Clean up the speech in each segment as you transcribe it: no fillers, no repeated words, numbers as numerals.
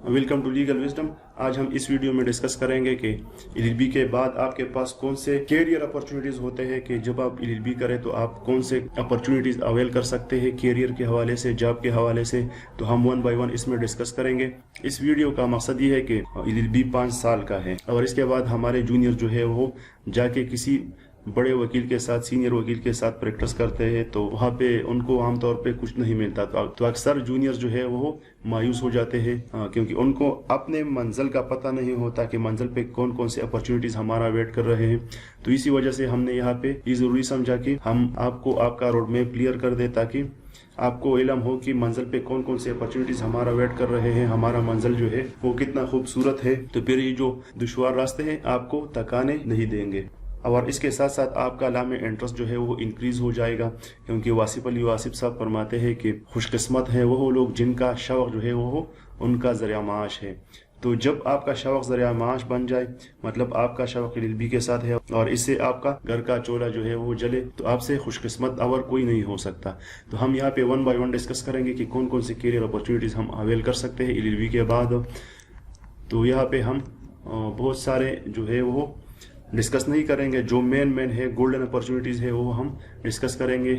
Welcome to legal wisdom. आज हम इस वीडियो में डिस्कस करेंगे कि एलएलबी के बाद आपके पास कौन से कैरियर अपॉर्चुनिटीज़ होते हैं कि जब आप एलएलबी करें तो आप कौन से अपॉर्चुनिटीज़ अवेल कर सकते हैं कैरियर के हवाले से, जॉब के हवाले से। तो हम वन बाय वन इसमें डिस्कस करेंगे। इस वीडियो का मकसद ये है कि एलएलबी 5 साल का है और इसके बाद हमारे जूनियर जो है वो जाके किसी बड़े वकील के साथ, सीनियर वकील के साथ प्रैक्टिस करते हैं तो वहाँ पे उनको आमतौर पे कुछ नहीं मिलता। तो अक्सर जूनियर जो है वो मायूस हो जाते हैं क्योंकि उनको अपने मंजिल का पता नहीं होता कि मंजिल पे कौन कौन से अपॉर्चुनिटीज़ हमारा वेट कर रहे हैं। तो इसी वजह से हमने यहाँ पे ये ज़रूरी समझा कि हम आपको आपका रोड मैप क्लियर कर दे ताकि आपको इल्म हो कि मंजिल पे कौन कौन से अपॉर्चुनिटीज़ हमारा वेट कर रहे हैं, हमारा मंजिल जो है वो कितना खूबसूरत है। तो फिर ये जो दुश्वार रास्ते हैं आपको थकाने नहीं देंगे और इसके साथ साथ आपका ला में इंटरेस्ट जो है वो इंक्रीज़ हो जाएगा क्योंकि वासिफ अली वासिफ साहब फरमाते हैं कि खुशकिस्मत है वो लोग जिनका शौक़ जो है वो उनका ज़रिया माश है। तो जब आपका शौक़ ज़रिया माश बन जाए, मतलब आपका शौक़ एलएलबी के साथ है और इससे आपका घर का चूल्हा जो है वो जले, तो आपसे खुशकिस्मत और कोई नहीं हो सकता। तो हम यहाँ पे वन बाय वन डिस्कस करेंगे कि कौन कौन से कैरियर अपॉर्चुनिटीज़ हम अवेल कर सकते हैं एलएलबी के बाद। तो यहाँ पे हम बहुत सारे जो है वो डिस्कस नहीं करेंगे, जो मेन है गोल्डन अपॉर्चुनिटीज़ है वो हम डिस्कस करेंगे।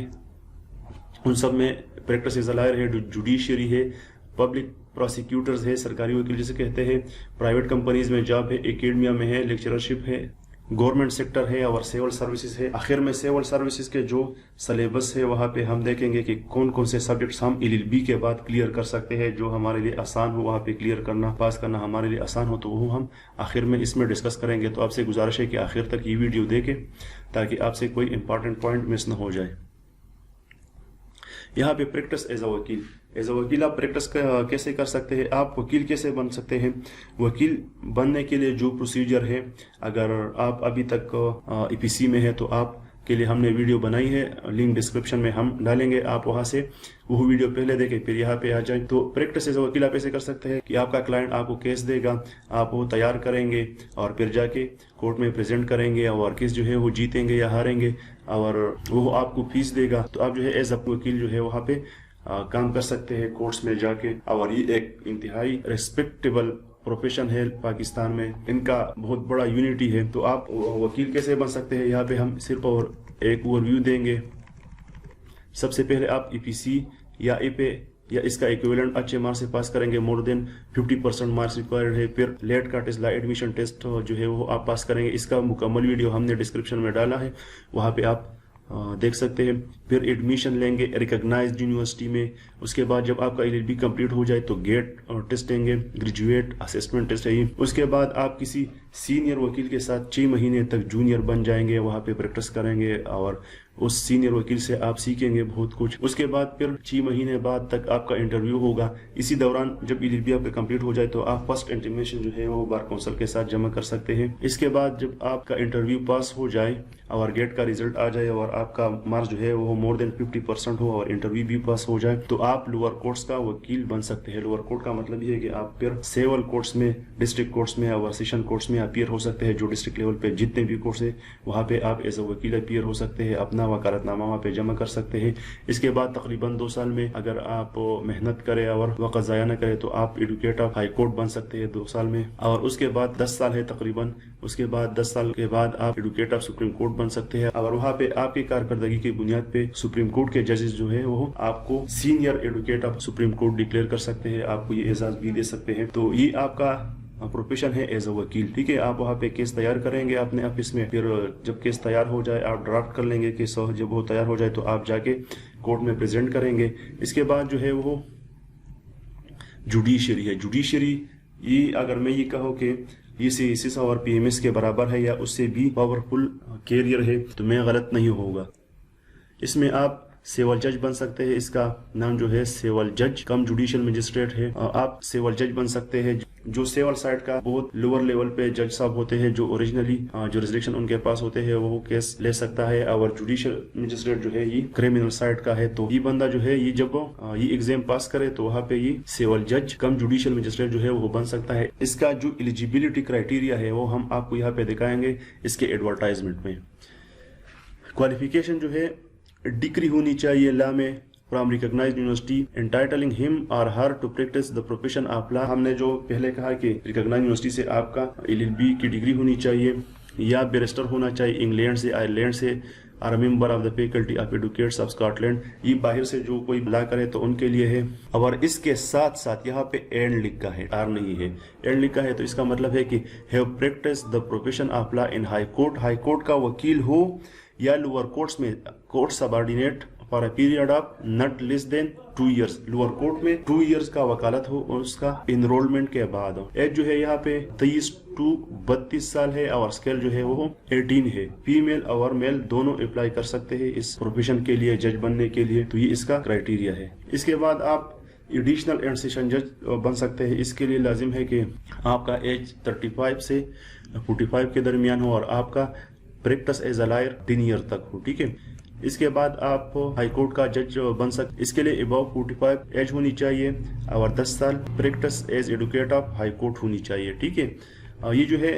उन सब में प्रैक्टिस लायर है, जुडिशरी है, पब्लिक प्रोसिक्यूटर्स है, सरकारी वकील जिसे कहते हैं, प्राइवेट कंपनीज में जॉब है, एकेडमिया में है, लेक्चरशिप है, गवर्नमेंट सेक्टर है और सिविल सर्विसेज है। आखिर में सिविल सर्विसेज के जो सिलेबस है वहाँ पे हम देखेंगे कि कौन कौन से सब्जेक्ट्स हम एलएलबी के बाद क्लियर कर सकते हैं, जो हमारे लिए आसान हो, वहाँ पे क्लियर करना, पास करना हमारे लिए आसान हो, तो वो हम आखिर में इसमें डिस्कस करेंगे। तो आपसे गुजारिश है कि आखिर तक ये वीडियो देखें ताकि आपसे कोई इंपॉर्टेंट पॉइंट मिस ना हो जाए। यहाँ पे प्रैक्टिस एज अ वकील आप प्रैक्टिस कैसे कर सकते हैं, आप वकील कैसे बन सकते हैं। वकील बनने के लिए जो प्रोसीजर है, अगर आप अभी तक ईपीसी में है तो आप के लिए हमने वीडियो बनाई है, लिंक डिस्क्रिप्शन में हम डालेंगे, आप वहां से वो वीडियो पहले देखें फिर यहाँ पे आ जाए। तो प्रैक्टिस एज अ वकील आप ऐसे कर सकते हैं कि आपका क्लाइंट आपको केस देगा, आप वो तैयार करेंगे और फिर जाके कोर्ट में प्रेजेंट करेंगे और केस जो है वो जीतेंगे या हारेंगे और वो आपको फीस देगा। तो आप जो है एज अ वकील जो है वहाँ पे काम कर सकते हैं कोर्ट्स में जाके। और ये एक इंतहाई रिस्पेक्टेबल प्रोफेशन है पाकिस्तान में, इनका बहुत बड़ा यूनिटी है। तो आप वकील कैसे बन सकते हैं, यहाँ पे हम सिर्फ और एक ओवरव्यू देंगे। सबसे पहले आप ईपीसी या एपे या इसका इक्विवेलेंट अच्छे मार्क्स से पास करेंगे, मोर देन 50% मार्क्स रिक्वायर्ड है। फिर लेट का टेस्ट, एडमिशन टेस्ट जो है वो आप पास करेंगे। इसका मुकम्मल वीडियो हमने डिस्क्रिप्शन में डाला है, वहाँ पे आप देख सकते हैं। फिर एडमिशन लेंगे रिकॉग्नाइज्ड यूनिवर्सिटी में। उसके बाद जब आपका एलएलबी कंप्लीट हो जाए तो गेट टेस्ट देंगे, ग्रेजुएट असेसमेंट टेस्ट है। उसके बाद आप किसी सीनियर वकील के साथ 6 महीने तक जूनियर बन जाएंगे, वहाँ पे प्रैक्टिस करेंगे और उस सीनियर वकील से आप सीखेंगे बहुत कुछ। उसके बाद फिर 6 महीने बाद तक आपका इंटरव्यू होगा। इसी दौरान जब एलएलबी आपका कंप्लीट हो जाए तो आप फर्स्ट इंटीमेशन जो है वो बार काउंसिल के साथ जमा कर सकते हैं। इसके बाद जब आपका इंटरव्यू पास हो जाए और गेट का रिजल्ट आ जाए और आपका मार्क्स जो है वो मोर देन 50% हो और इंटरव्यू भी पास हो जाए तो आप लोअर कोर्ट्स का वकील बन सकते हैं। लोअर कोर्ट का मतलब ये है कि आप फिर सिविल कोर्ट्स में, डिस्ट्रिक्ट कोर्ट्स में और सेशन कोर्ट्स में अपीयर हो सकते हैं। जो डिस्ट्रिक्ट लेवल पे जितने भी कोर्ट्स है वहाँ पे आप एज अ वकील अपीयर हो सकते हैं, अपना वकालतनामा वहाँ पे जमा कर सकते हैं। इसके बाद तकरीबन 2 साल में अगर आप मेहनत करें और वक्त ज़ाया न करें तो आप एडवोकेट ऑफ हाई कोर्ट बन सकते हैं 2 साल में। और उसके बाद 10 साल है तकरीबन, उसके बाद 10 साल के बाद आप एडवोकेट ऑफ सुप्रीम कोर्ट बन सकते हैं और वहाँ पे आपकी कारकर्दगी की बुनियाद पे सुप्रीम कोर्ट के जजेस जो है वो आपको senior advocate of supreme court declare कर सकते हैं, आपको ये एजाज भी दे सकते हैं। तो ये आपका प्रोफेशन है एज अ वकील। ठीक है, आप वहाँ पे केस तैयार करेंगे अपने ऑफिस में। फिर जब केस तैयार हो जाए आप ड्राफ्ट कर लेंगे केस, और जब वो तैयार हो जाए तो आप जाके कोर्ट में प्रेजेंट करेंगे। इसके बाद जो है वो जुडिशरी है। जुडिशरी ये अगर मैं ये कहूँ कि ये सीएसएस और पीएमएस के बराबर है या उससे भी पावरफुल कैरियर है तो मैं गलत नहीं होगा। इसमें आप सिविल जज बन सकते हैं, इसका नाम जो है सिविल जज कम जुडिशियल मजिस्ट्रेट है। आप सिविल जज बन सकते हैं जो सिविल साइड का बहुत लोअर लेवल पे जज साहब होते हैं, जो ओरिजिनली जुरिस्डिक्शन उनके पास होते हैं, वो केस ले सकता है। और जुडिशियल मजिस्ट्रेट जो है ये क्रिमिनल साइड का है। तो ये बंदा जो है ये जब ये एग्जाम पास करे तो वहाँ पे ये सिविल जज कम जुडिशियल मजिस्ट्रेट जो है वो बन सकता है। इसका जो एलिजिबिलिटी क्राइटेरिया है वो हम आपको यहाँ पे दिखाएंगे इसके एडवर्टाइजमेंट में। क्वालिफिकेशन जो है डिग्री होनी चाहिए लॉ में, from recognized university entitling him or her to practice the profession of law। हमने जो पहले कहा कि recognized university से आपका LLB की डिग्री होनी चाहिए या बैरिस्टर होना चाहिए इंग्लैंड से, आयरलैंड से, और member of the faculty of advocates of Scotland. ये बाहर से जो कोई ला करे तो उनके लिए है। और इसके साथ साथ यहाँ पे एंड लिखा है, आर नहीं है, एंड लिखा है, तो इसका मतलब है कि have practice the profession of law in high court, high court का वकील हो या लोअर कोर्ट्स में court subordinate for a period of not less than 2 years। Lower court में 2 years का वकालत हो और उसका इनरोलमेंट के बाद हो। एज जो है यहाँ पे 23 to 32 साल है और स्केल जो है वो 18 है। फीमेल और मेल दोनों अप्लाई कर सकते हैं इस प्रोफेशन के लिए, जज बनने के लिए, तो ये इसका क्राइटेरिया है। इसके बाद आप एडिशनल एंड सेशन जज बन सकते हैं। इसके लिए लाजिम है कि आपका एज 35 से 45 के दरमियान हो और आपका practice as a lawyer 10 year तक हो, ठीक है। इसके बाद आप हाई कोर्ट का जज बन सकते। इसके लिए अबव 45 एज होनी चाहिए और 10 साल practice as advocate of high court होनी चाहिए, ठीक है। ये जो है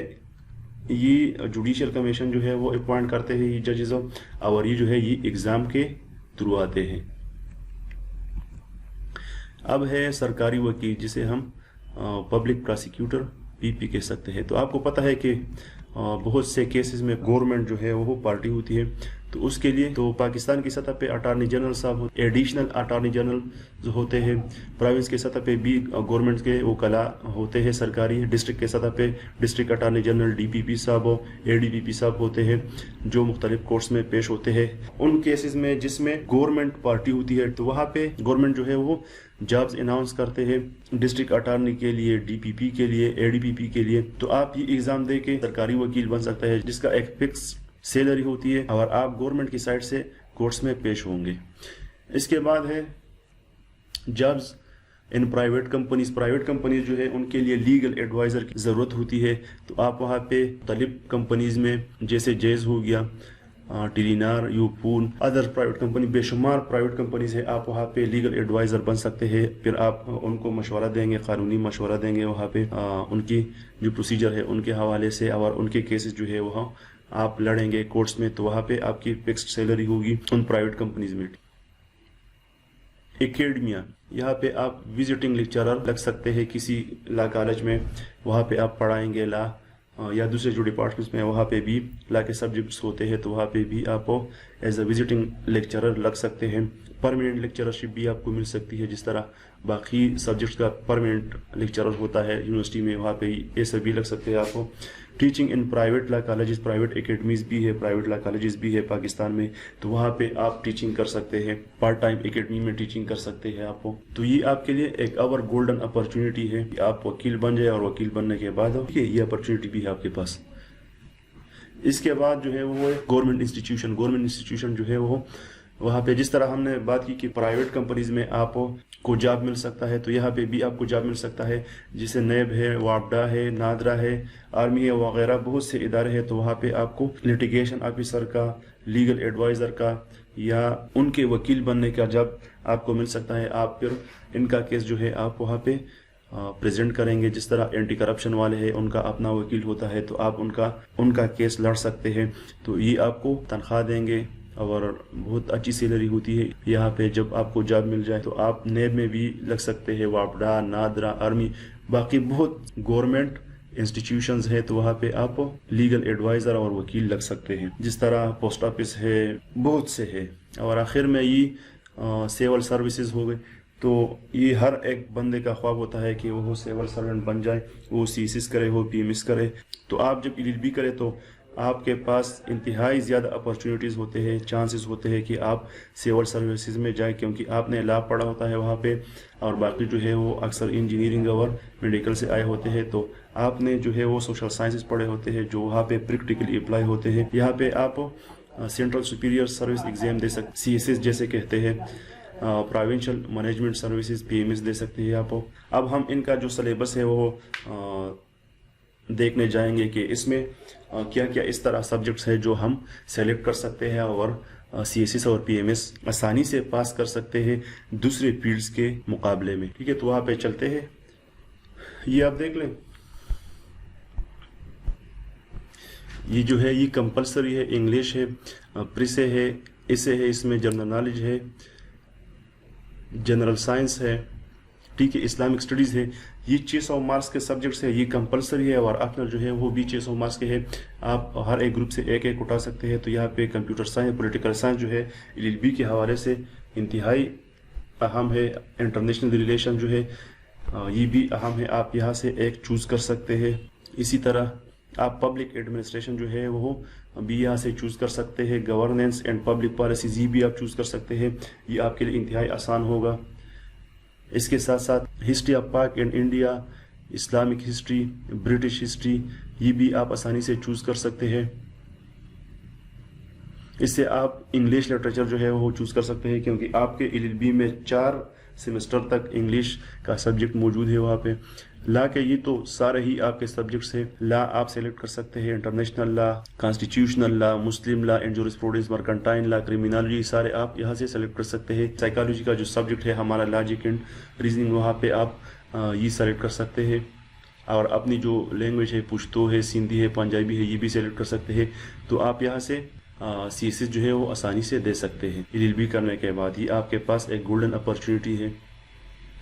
ये जुडिशियल कमीशन जो है वो अपॉइंट करते हैं ये जजेस, और ये जो है ये एग्जाम के थ्रू आते हैं। अब है सरकारी वकील, जिसे हम पब्लिक प्रोसिक्यूटर PP कह सकते हैं। तो आपको पता है कि बहुत से केसेस में गवर्नमेंट जो है वो पार्टी होती है, तो उसके लिए तो पाकिस्तान की सतह पे अटॉर्नी जनरल साहब, एडिशनल अटॉर्नी जनरल जो होते हैं, प्रोविंस के सतह पे भी गवर्नमेंट के वकला होते हैं सरकारी, डिस्ट्रिक्ट के सतह पे डिस्ट्रिक्ट अटॉर्नी जनरल DPP साहब हो, ADPP साहब होते हैं जो मुख्तलिफ कोर्ट्स में पेश होते हैं। उन केसेस में जिसमें गवर्नमेंट पार्टी होती है तो वहाँ पे गवर्नमेंट जो है वो जॉब्स अनाउंस करते हैं डिस्ट्रिक्ट अटॉर्नी के लिए, DPP के लिए, ADPP के लिए। तो आप ये एग्जाम दे के सरकारी वकील बन सकते हैं, जिसका एक फिक्स सैलरी होती है और आप गवर्नमेंट की साइड से कोर्ट्स में पेश होंगे। इसके बाद है jobs in private companies. Private companies जो है उनके लिए लीगल एडवाइजर की ज़रूरत होती है, तो आप वहाँ पे मुख्तलिफ कंपनीज में जैसे जेज हो गया, टेलीनार, यूपून, अदर प्राइवेट कंपनी, बेशुमार प्राइवेट कंपनीज है, आप वहाँ पे लीगल एडवाइज़र बन सकते हैं। फिर आप उनको मशवरा देंगे, कानूनी मशवरा देंगे वहाँ पे, उनकी जो प्रोसीजर है उनके हवाले से, और उनके केसेस जो है वहाँ आप लड़ेंगे कोर्ट्स में, तो वहाँ पे आपकी फिक्स्ड सैलरी होगी उन प्राइवेट कंपनीज में। एकेडमिया, यहाँ पे आप विजिटिंग लेक्चरर लग सकते हैं किसी लॉ कॉलेज में, वहाँ पे आप पढ़ाएंगे लॉ, या दूसरे जो डिपार्टमेंट्स में वहाँ पे भी लॉ के सब्जेक्ट्स होते हैं, तो वहाँ पे भी आप एज अ विजिटिंग लेक्चरर लग सकते हैं। परमानेंट लेक्चरशिप भी आपको मिल सकती है, जिस तरह बाकी सब्जेक्ट्स का परमानेंट लेक्चरर होता है यूनिवर्सिटी में, वहाँ पे ऐसे भी लग सकते हैं आपको। Teaching in private law colleges, private academies भी है, प्राइवेट लॉ कॉलेजेस भी है पाकिस्तान में, तो वहाँ पे आप टीचिंग कर सकते हैं, पार्ट टाइम एकेडमी में टीचिंग कर सकते हैं आपको। तो ये आपके लिए एक और गोल्डन अपॉर्चुनिटी है कि आप वकील बन जाए, और वकील बनने के बाद ये अपॉर्चुनिटी भी है आपके पास। इसके बाद जो है वो है गवर्नमेंट इंस्टीट्यूशन। गवर्नमेंट इंस्टीट्यूशन जो है वो वहाँ पे जिस तरह हमने बात की कि प्राइवेट कंपनीज में आपको जॉब मिल सकता है, तो यहाँ पे भी आपको जॉब मिल सकता है, जैसे नैब है, वापडा है, नादरा है, आर्मी है, वगैरह बहुत से इदारे हैं। तो वहाँ पे आपको लिटिगेशन ऑफिसर का, लीगल एडवाइज़र का या उनके वकील बनने का जॉब आपको मिल सकता है। आप फिर इनका केस जो है आप वहाँ पे प्रेजेंट करेंगे। जिस तरह एंटी करप्शन वाले हैं उनका अपना वकील होता है, तो आप उनका केस लड़ सकते हैं। तो ये आपको तनख्वाह देंगे और बहुत अच्छी सैलरी होती है यहाँ पे। जब आपको जॉब मिल जाए तो आप नेब में भी लग सकते हैं, वापडा, नादरा, आर्मी, बाकी बहुत गवर्नमेंट इंस्टीट्यूशंस है, तो वहाँ पे आप लीगल एडवाइज़र और वकील लग सकते हैं। जिस तरह पोस्ट ऑफिस है, बहुत से है। और आखिर में ये सिविल सर्विसेज हो गए। तो ये हर एक बंदे का ख्वाब होता है कि वो सिविल सर्वेंट बन जाए, वो CSS करे, वो PMS करे। तो आप जब LLB करें तो आपके पास इंतहाई ज़्यादा अपॉर्चुनिटीज़ होते हैं, चांसेस होते हैं कि आप सिविल सर्विसेज में जाएं, क्योंकि आपने लॉ पढ़ा होता है वहाँ पे, और बाकी जो है वो अक्सर इंजीनियरिंग और मेडिकल से आए होते हैं। तो आपने जो है वो सोशल साइंसेज पढ़े होते हैं जो वहाँ पे प्रैक्टिकली अप्लाई होते हैं। यहाँ पे आप सेंट्रल सुपीरियर सर्विस एग्जाम दे सकते, CSS जैसे कहते हैं, प्रोविंशियल मैनेजमेंट सर्विसेज PMS दे सकते हैं आप। अब हम इनका जो सिलेबस है वो देखने जाएंगे कि इसमें क्या क्या इस तरह सब्जेक्ट्स है जो हम सेलेक्ट कर सकते हैं और CSS और PMS आसानी से पास कर सकते हैं दूसरे फील्ड्स के मुकाबले में। ठीक है, तो वहाँ पे चलते हैं। ये आप देख लें, ये जो है ये कंपलसरी है, इंग्लिश है, प्रिसे है, इसे है, इसमें जनरल नॉलेज है, जनरल साइंस है, ठीक है, इस्लामिक स्टडीज़ है। ये 600 मार्क्स के सब्जेक्ट्स है, ये कंपलसरी है, और ऑप्शनल जो है वो भी 600 मार्क्स के है। आप हर एक ग्रुप से एक एक उठा सकते हैं। तो यहाँ पे कंप्यूटर साइंस, पॉलिटिकल साइंस जो है LLB के हवाले से इंतहाई अहम है। इंटरनेशनल रिलेशन जो है ये भी अहम है, आप यहाँ से एक चूज़ कर सकते हैं। इसी तरह आप पब्लिक एडमिनिस्ट्रेशन जो है वो भी यहाँ से चूज़ कर सकते हैं। गवर्नेंस एंड पब्लिक पॉलिसीज ये भी आप चूज़ कर सकते हैं, ये आपके लिए इंतहाई आसान होगा। इसके साथ साथ हिस्ट्री ऑफ पाक and India, Islamic history, British history, ये भी आप आसानी से चूज़ कर सकते हैं। इससे आप इंग्लिश लिटरेचर जो है वो चूज़ कर सकते हैं, क्योंकि आपके LLB में 4 सेमेस्टर तक इंग्लिश का सब्जेक्ट मौजूद है वहाँ पे। ला के ये तो सारे ही आपके सब्जेक्ट्स हैं। ला आप सेलेक्ट कर सकते हैं, international law, constitutional law, Muslim law and jurisprudence, mercantile law, criminology, सारे आप यहाँ से सेलेक्ट कर सकते हैं। साइकोलॉजी का जो सब्जेक्ट है हमारा, लॉजिक एंड रीजनिंग, वहाँ पे आप ये सेलेक्ट कर सकते हैं। और अपनी जो लैंग्वेज है, पुश्तो है, सिंधी है, पंजाबी है, ये भी सेलेक्ट कर सकते हैं। तो आप यहाँ से CSS जो है वो आसानी से दे सकते हैं। LLB करने के बाद ही आपके पास एक गोल्डन अपॉर्चुनिटी है।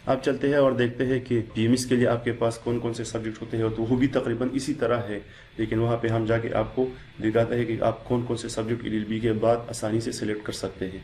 आप चलते हैं और देखते हैं कि PMS के लिए आपके पास कौन कौन से सब्जेक्ट होते हैं, तो वो भी तकरीबन इसी तरह है, लेकिन वहाँ पे हम जाके आपको दिखाते हैं कि आप कौन कौन से सब्जेक्ट LLB के बाद आसानी से सिलेक्ट कर सकते हैं।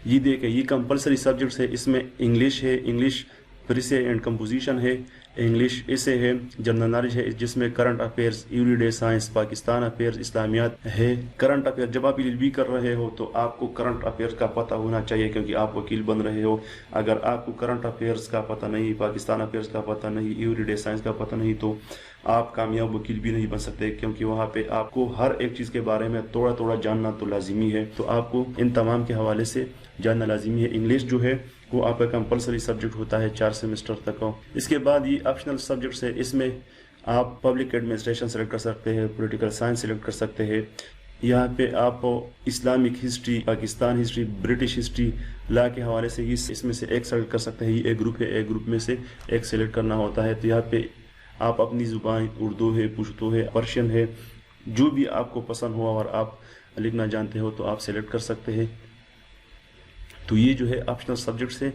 ये देखें, ये कंपलसरी सब्जेक्ट्स है। इसमें इंग्लिश है, इंग्लिश प्रीसे एंड कंपोजिशन है, इंग्लिश इसे है, जनरल नॉलेज है, जिसमें current affairs, everyday science, Pakistan affairs, Islamiat है। करंट अफेयर, जब आप LLB कर रहे हो तो आपको करंट अफेयर्स का पता होना चाहिए, क्योंकि आप वकील बन रहे हो। अगर आपको करंट अफेयर्स का पता नहीं, पाकिस्तान अफेयर्स का पता नहीं, एवरीडे साइंस का पता नहीं, तो आप कामयाब वकील भी नहीं बन सकते, क्योंकि वहाँ पे आपको हर एक चीज़ के बारे में थोड़ा थोड़ा जानना तो लाजिमी है। तो आपको इन तमाम के हवाले से जानना लाजिमी है। इंग्लिश जो है वो आपका कंपलसरी सब्जेक्ट होता है 4 सेमेस्टर तक का। इसके बाद ये ऑप्शनल सब्जेक्ट्स है, इसमें आप पब्लिक एडमिनिस्ट्रेशन सेलेक्ट कर सकते हैं, पॉलिटिकल साइंस सेलेक्ट कर सकते हैं। यहाँ पे आप Islamic history, Pakistan history, British history, law के हवाले से इसमें से एक सेलेक्ट कर सकते हैं। ये एक ग्रुप है, एक ग्रुप में से एक सेलेक्ट करना होता है। तो यहाँ पे आप अपनी ज़ुबान, उर्दू है, पुश्तो है, पर्शियन है, जो भी आपको पसंद हो और आप लिखना जानते हो तो आप सेलेक्ट कर सकते हैं। तो ये जो है ऑप्शनल सब्जेक्ट्स है,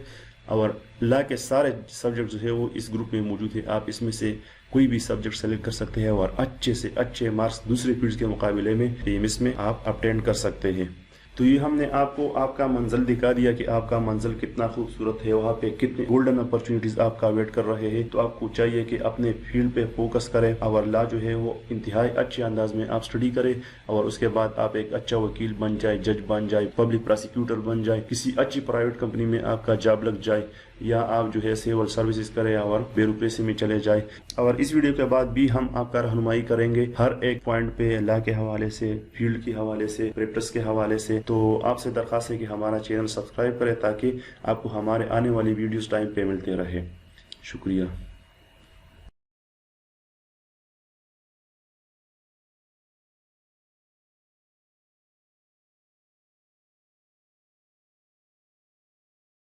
और ला के सारे सब्जेक्ट जो है वो इस ग्रुप में मौजूद है। आप इसमें से कोई भी सब्जेक्ट सेलेक्ट कर सकते हैं और अच्छे से अच्छे मार्क्स दूसरे फील्ड के मुकाबले में PMS में आप ऑब्टेन कर सकते हैं। तो ये हमने आपको आपका मंजिल दिखा दिया कि आपका मंजिल कितना खूबसूरत है, वहाँ पे कितने गोल्डन अपॉर्चुनिटीज़ आपका वेट कर रहे हैं। तो आपको चाहिए कि अपने फील्ड पे फोकस करें और ला जो है वो इंतहाई अच्छे अंदाज में आप स्टडी करें, और उसके बाद आप एक अच्छा वकील बन जाए, जज बन जाए, पब्लिक प्रोसिक्यूटर बन जाए, किसी अच्छी प्राइवेट कंपनी में आपका जॉब लग जाए, या आप जो है सिविल सर्विसेज करें और ब्यूरोक्रेसी में चले जाए। और इस वीडियो के बाद भी हम आपका रहनुमाई करेंगे हर एक पॉइंट पे, ला के हवाले से, फील्ड के हवाले से, प्रैक्टिस के हवाले से। तो आपसे दरख्वास्त है कि हमारा चैनल सब्सक्राइब करें, ताकि आपको हमारे आने वाली वीडियोस टाइम पे मिलते रहे। शुक्रिया।